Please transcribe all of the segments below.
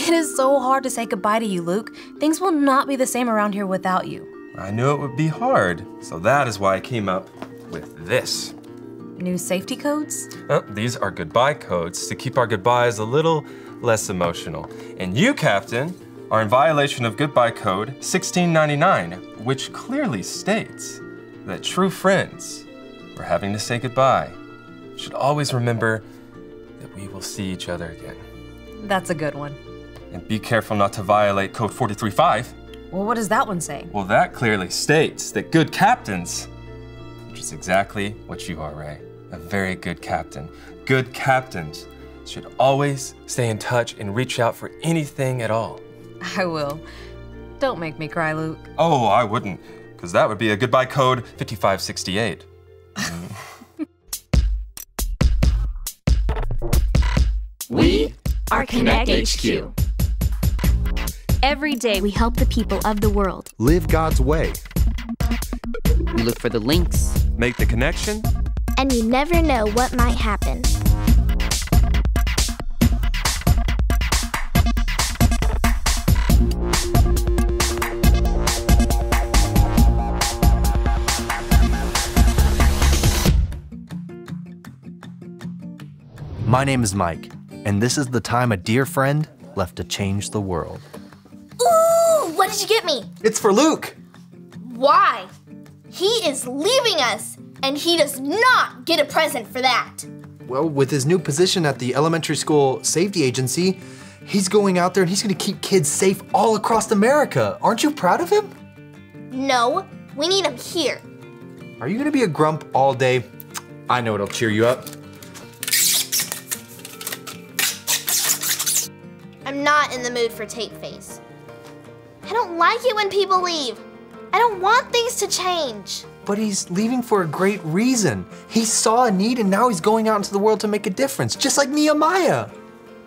It is so hard to say goodbye to you, Luke. Things will not be the same around here without you. I knew it would be hard, so that is why I came up with this. New safety codes? These are goodbye codes to keep our goodbyes a little less emotional. And you, Captain, are in violation of goodbye code 1699, which clearly states that true friends who are having to say goodbye should always remember that we will see each other again. That's a good one. And be careful not to violate code 435. Well, what does that one say? Well, that clearly states that good captains, which is exactly what you are, Ray, a very good captain. Good captains should always stay in touch and reach out for anything at all. I will. Don't make me cry, Luke. Oh, I wouldn't, because that would be a goodbye code 5568. We are Konnect HQ. Every day we help the people of the world live God's way. We look for the links, Make the connection. And you never know what might happen. My name is Mike, and this is the time a dear friend left to change the world. Ooh, what did you get me? It's for Luke. Why? He is leaving us, and he does not get a present for that. Well, with his new position at the elementary school safety agency, he's going out there and he's gonna keep kids safe all across America. Aren't you proud of him? No, we need him here. Are you gonna be a grump all day? I know it'll cheer you up. I'm not in the mood for tape face. I don't like it when people leave. I don't want things to change. But he's leaving for a great reason. He saw a need and now he's going out into the world to make a difference, just like Nehemiah.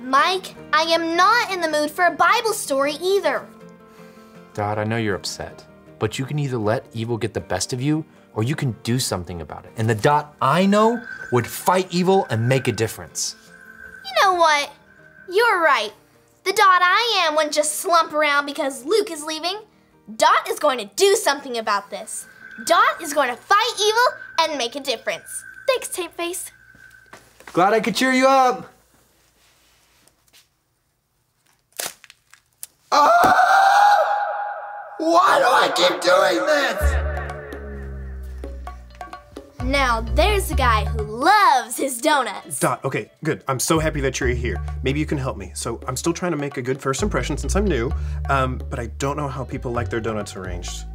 Mike, I am not in the mood for a Bible story either. Dad, I know you're upset, but you can either let evil get the best of you or you can do something about it. And the Dot I know would fight evil and make a difference. You know what? You're right. The Dot I am wouldn't just slump around because Luke is leaving. Dot is going to do something about this. Dot is going to fight evil and make a difference. Thanks, Tape Face. Glad I could cheer you up. Why do I keep doing this? Now there's a guy who loves his donuts. Dot, okay, good. I'm so happy that you're here. Maybe you can help me. So I'm still trying to make a good first impression since I'm new, but I don't know how people like their donuts arranged.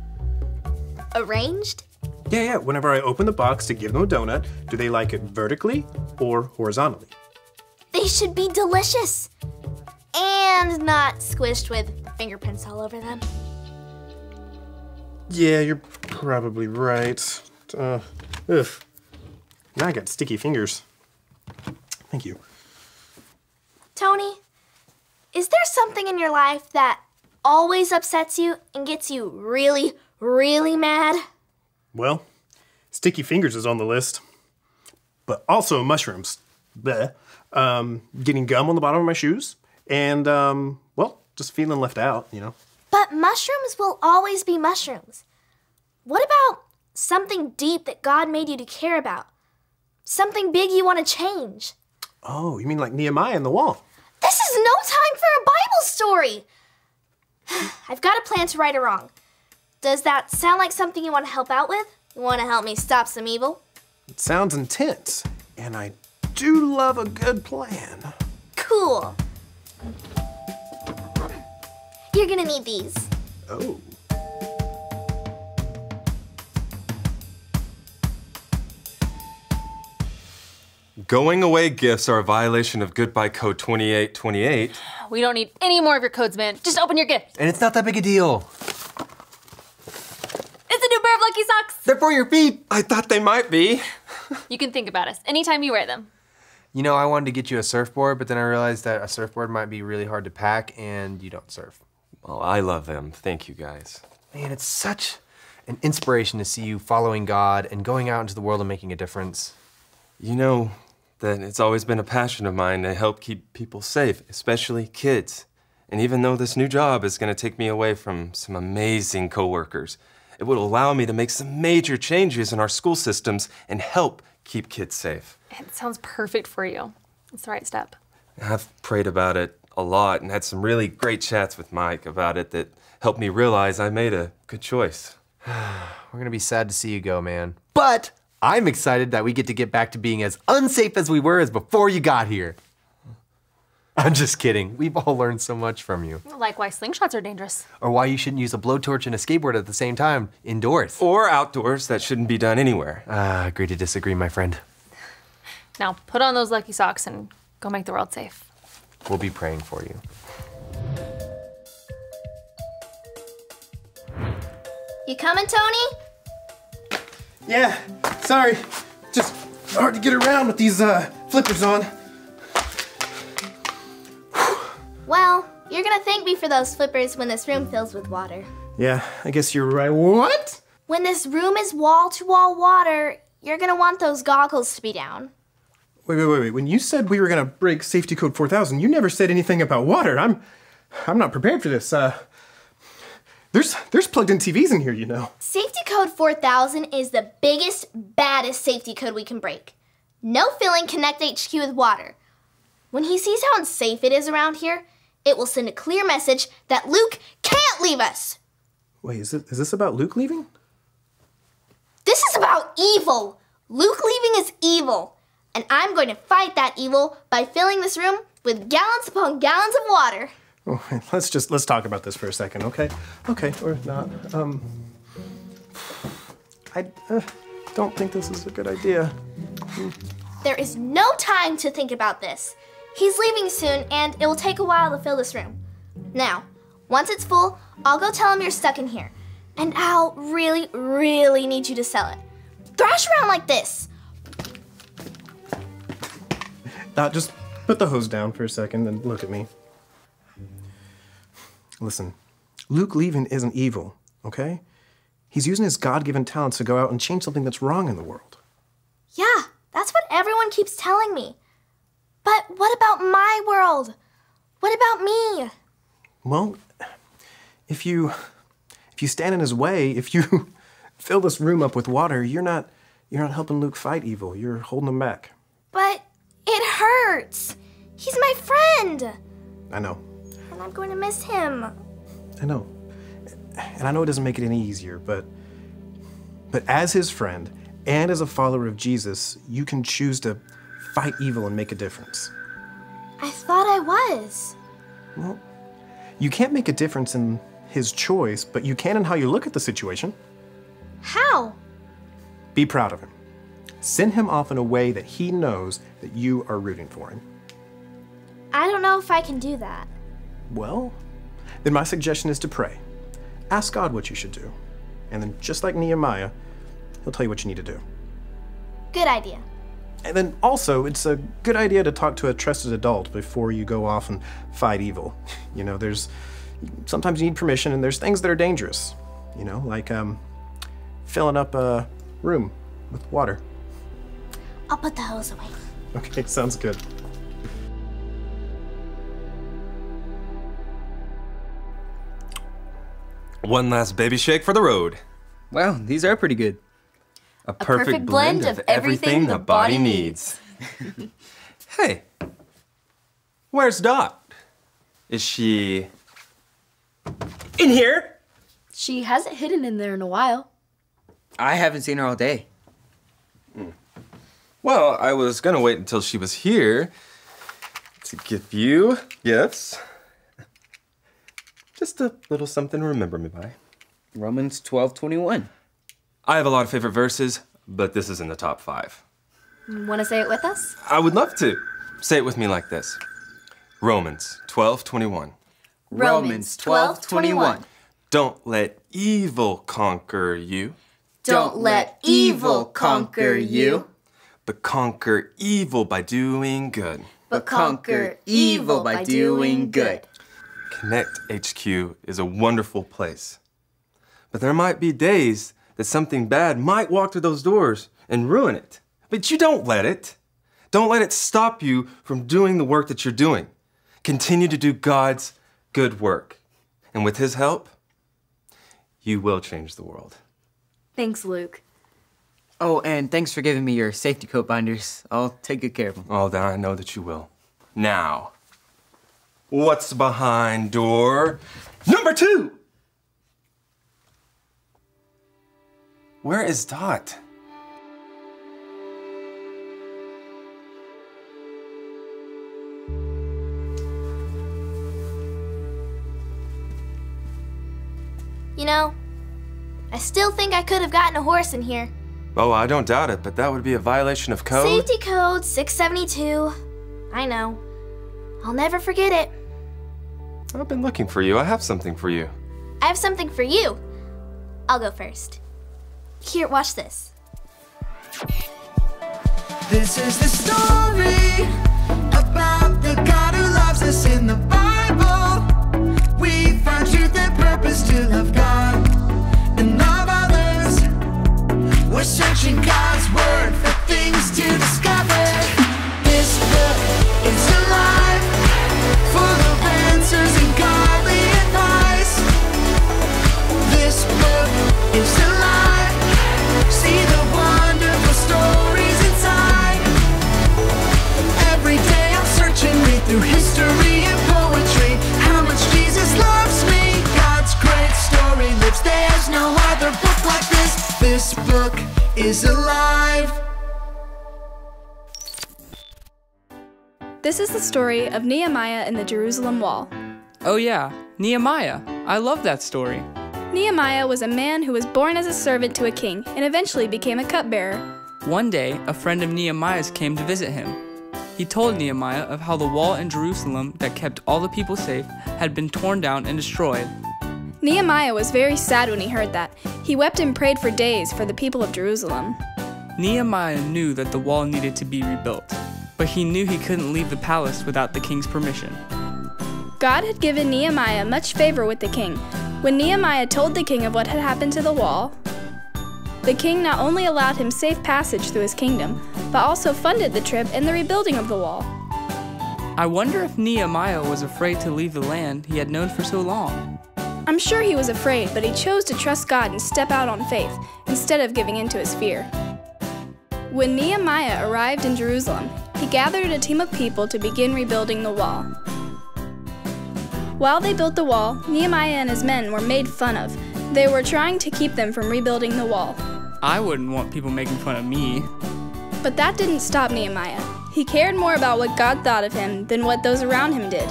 Arranged? Yeah, whenever I open the box to give them a donut, do they like it vertically or horizontally? They should be delicious. And not squished with fingerprints all over them. Yeah, you're probably right. Ugh. Now I got sticky fingers. Thank you. Tony, is there something in your life that always upsets you and gets you really, really mad? Well, sticky fingers is on the list, but also mushrooms. Bleh. Getting gum on the bottom of my shoes, and, well, just feeling left out, you know? But mushrooms will always be mushrooms. What about something deep that God made you to care about? Something big you want to change? Oh, you mean like Nehemiah and the wall? This is no time for a Bible story. I've got a plan to right or wrong. Does that sound like something you want to help out with? You want to help me stop some evil? It sounds intense, and I do love a good plan. Cool. You're gonna need these. Oh. Going away gifts are a violation of goodbye code 2828. We don't need any more of your codes, man. Just open your gift. And it's not that big a deal. It's a new pair of Lucky socks. They're for your feet. I thought they might be. You can think about us anytime you wear them. You know, I wanted to get you a surfboard, but then I realized that a surfboard might be really hard to pack and you don't surf. Well, I love them. Thank you, guys. Man, it's such an inspiration to see you following God and going out into the world and making a difference. You know that it's always been a passion of mine to help keep people safe, especially kids. And even though this new job is going to take me away from some amazing coworkers, it will allow me to make some major changes in our school systems and help keep kids safe. It sounds perfect for you. It's the right step. I've prayed about it a lot and had some really great chats with Mike about it that helped me realize I made a good choice. We're gonna be sad to see you go, man. But I'm excited that we get back to being as unsafe as we were as before you got here. I'm just kidding. We've all learned so much from you. Like why slingshots are dangerous. Or why you shouldn't use a blowtorch and a skateboard at the same time, indoors. Or outdoors, that shouldn't be done anywhere. Agree to disagree, my friend. Now put on those lucky socks and go make the world safe. We'll be praying for you. You coming, Tony? Yeah, sorry. Just hard to get around with these flippers on. Well, you're gonna thank me for those flippers when this room fills with water. Yeah, I guess you're right. What? When this room is wall-to-wall water, you're gonna want those goggles to be down. Wait. When you said we were gonna break safety code 4000, you never said anything about water. I'm not prepared for this. There's plugged-in TVs in here, you know. Safety code 4000 is the biggest, baddest safety code we can break. No filling Konnect HQ with water. When he sees how unsafe it is around here, it will send a clear message that Luke can't leave us. Wait, is this about Luke leaving? This is about evil. Luke leaving is evil. And I'm going to fight that evil by filling this room with gallons upon gallons of water. Oh, let's talk about this for a second, okay? Okay, or not. I don't think this is a good idea. There is no time to think about this. He's leaving soon, and it will take a while to fill this room. Now, once it's full, I'll go tell him you're stuck in here. And I'll really, really need you to sell it. Thrash around like this. Just put the hose down for a second and look at me. Listen, Luke leaving isn't evil, okay? He's using his God-given talents to go out and change something that's wrong in the world. Yeah, that's what everyone keeps telling me. But what about my world? What about me? Well, if you stand in his way, if you fill this room up with water, you're not helping Luke fight evil. You're holding him back. But it hurts. He's my friend. I know. And I'm going to miss him. I know. And I know it doesn't make it any easier, but as his friend and as a follower of Jesus, you can choose to fight evil and make a difference. I thought I was. Well, you can't make a difference in his choice, but you can in how you look at the situation. How? Be proud of him. Send him off in a way that he knows that you are rooting for him. I don't know if I can do that. Well, then my suggestion is to pray. Ask God what you should do. And then, just like Nehemiah, he'll tell you what you need to do. Good idea. And then also, it's a good idea to talk to a trusted adult before you go off and fight evil. You know, sometimes you need permission, and there's things that are dangerous. You know, like filling up a room with water. I'll put the hose away. Okay, sounds good. One last baby shake for the road. Wow, these are pretty good. A perfect blend of everything the body needs. Hey, where's Dot? Is she in here? She hasn't hidden in there in a while. I haven't seen her all day. Well, I was gonna wait until she was here to give you gifts. Just a little something to remember me by. Romans 12:21. I have a lot of favorite verses, but this is in the top 5. Want to say it with us? I would love to. Say it with me like this. Romans 12:21. Romans 12:21. Don't let evil conquer you, Don't let evil conquer you, but conquer evil by doing good. but conquer evil by doing good. Konnect HQ is a wonderful place. But there might be days that something bad might walk through those doors and ruin it. But you don't let it. Don't let it stop you from doing the work that you're doing. Continue to do God's good work. And with his help, you will change the world. Thanks, Luke. Oh, and thanks for giving me your safety coat binders. I'll take good care of them. Oh, then I know that you will. Now, what's behind door number 2? Where is Dot? You know, I still think I could have gotten a horse in here. Oh, I don't doubt it, but that would be a violation of code. Safety code 672. I know. I'll never forget it. I've been looking for you. I have something for you. I have something for you. I'll go first. Here, watch this. This is the story about the God who loves us in the Bible. We find truth and purpose to love God and love others. We're searching God's word for things to discover. This book is alive, full of answers and godly advice. This book is alive. See the wonderful stories inside. Every day I'm searching, read through history and poetry. How much Jesus loves me. God's great story lives. There's no other book like this. This book is alive. This is the story of Nehemiah and the Jerusalem wall. Oh yeah, Nehemiah. I love that story. Nehemiah was a man who was born as a servant to a king and eventually became a cupbearer. One day, a friend of Nehemiah's came to visit him. He told Nehemiah of how the wall in Jerusalem that kept all the people safe had been torn down and destroyed. Nehemiah was very sad when he heard that. He wept and prayed for days for the people of Jerusalem. Nehemiah knew that the wall needed to be rebuilt, but he knew he couldn't leave the palace without the king's permission. God had given Nehemiah much favor with the king. When Nehemiah told the king of what had happened to the wall, the king not only allowed him safe passage through his kingdom, but also funded the trip and the rebuilding of the wall. I wonder if Nehemiah was afraid to leave the land he had known for so long. I'm sure he was afraid, but he chose to trust God and step out on faith, instead of giving in to his fear. When Nehemiah arrived in Jerusalem, he gathered a team of people to begin rebuilding the wall. While they built the wall, Nehemiah and his men were made fun of. They were trying to keep them from rebuilding the wall. I wouldn't want people making fun of me. But that didn't stop Nehemiah. He cared more about what God thought of him than what those around him did.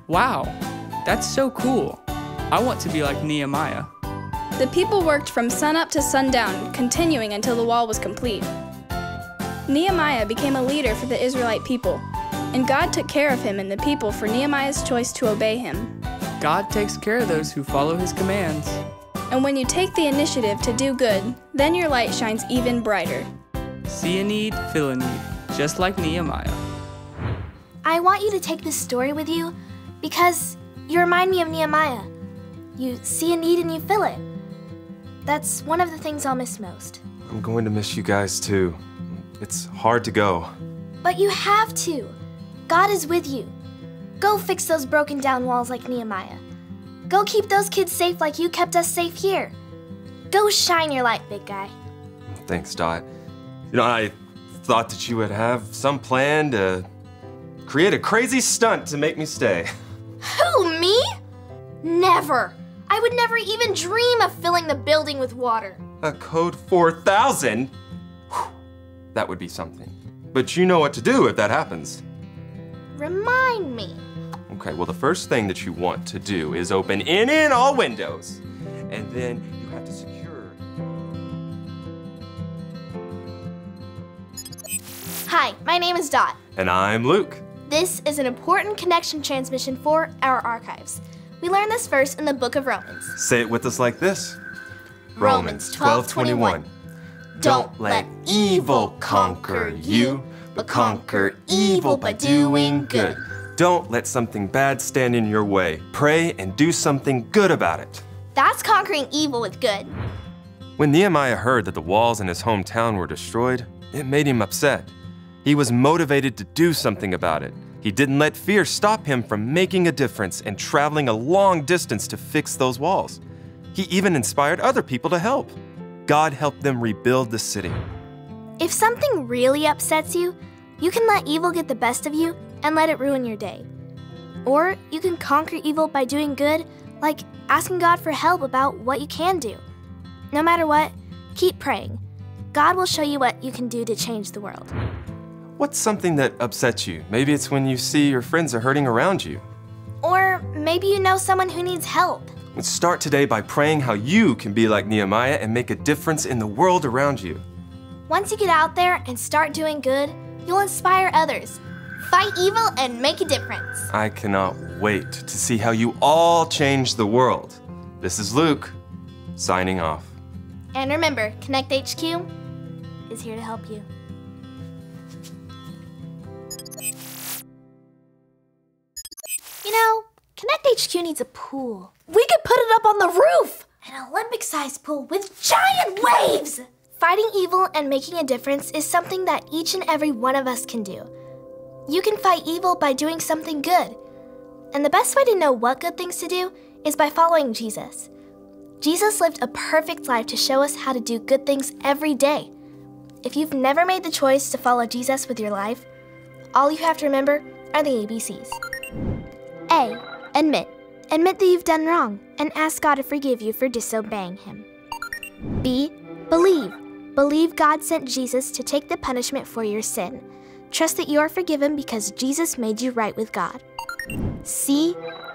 Wow, that's so cool. I want to be like Nehemiah. The people worked from sunup to sundown, continuing until the wall was complete. Nehemiah became a leader for the Israelite people, and God took care of him and the people for Nehemiah's choice to obey him. God takes care of those who follow his commands. And when you take the initiative to do good, then your light shines even brighter. See a need, fill a need, just like Nehemiah. I want you to take this story with you because you remind me of Nehemiah. You see a need and you fill it. That's one of the things I'll miss most. I'm going to miss you guys too. It's hard to go. But you have to. God is with you. Go fix those broken down walls like Nehemiah. Go keep those kids safe like you kept us safe here. Go shine your light, big guy. Thanks, Dot. You know, I thought that you would have some plan to create a crazy stunt to make me stay. Who, me? Never. I would never even dream of filling the building with water. A code 4000? Whew, that would be something. But you know what to do if that happens. Remind me. Okay, well, the first thing that you want to do is open any and all windows. And then you have to secure. Hi, my name is Dot. And I'm Luke. This is an important connection transmission for our archives. We learned this verse in the book of Romans. Say it with us like this. Romans 12:21. Don't let evil conquer you, but conquer evil by doing good. Don't let something bad stand in your way. Pray and do something good about it. That's conquering evil with good. When Nehemiah heard that the walls in his hometown were destroyed, it made him upset. He was motivated to do something about it, He didn't let fear stop him from making a difference and traveling a long distance to fix those walls. He even inspired other people to help. God helped them rebuild the city. If something really upsets you, you can let evil get the best of you and let it ruin your day. Or you can conquer evil by doing good, like asking God for help about what you can do. No matter what, keep praying. God will show you what you can do to change the world. What's something that upsets you? Maybe it's when you see your friends are hurting around you. Or maybe you know someone who needs help. Start today by praying how you can be like Nehemiah and make a difference in the world around you. Once you get out there and start doing good, you'll inspire others. Fight evil and make a difference. I cannot wait to see how you all change the world. This is Luke, signing off. And remember, Konnect HQ is here to help you. You know, Konnect HQ needs a pool. We could put it up on the roof! An Olympic-sized pool with giant waves! Fighting evil and making a difference is something that each and every one of us can do. You can fight evil by doing something good. And the best way to know what good things to do is by following Jesus. Jesus lived a perfect life to show us how to do good things every day. If you've never made the choice to follow Jesus with your life, all you have to remember are the ABCs. A. Admit. Admit that you've done wrong and ask God to forgive you for disobeying Him. B. Believe. Believe God sent Jesus to take the punishment for your sin. Trust that you are forgiven because Jesus made you right with God. C.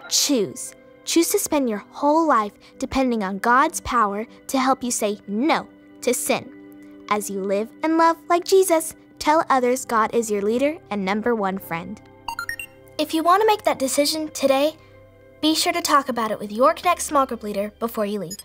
Choose. Choose to spend your whole life depending on God's power to help you say no to sin. As you live and love like Jesus, tell others God is your leader and #1 friend. If you want to make that decision today, be sure to talk about it with your Konnect small group leader before you leave.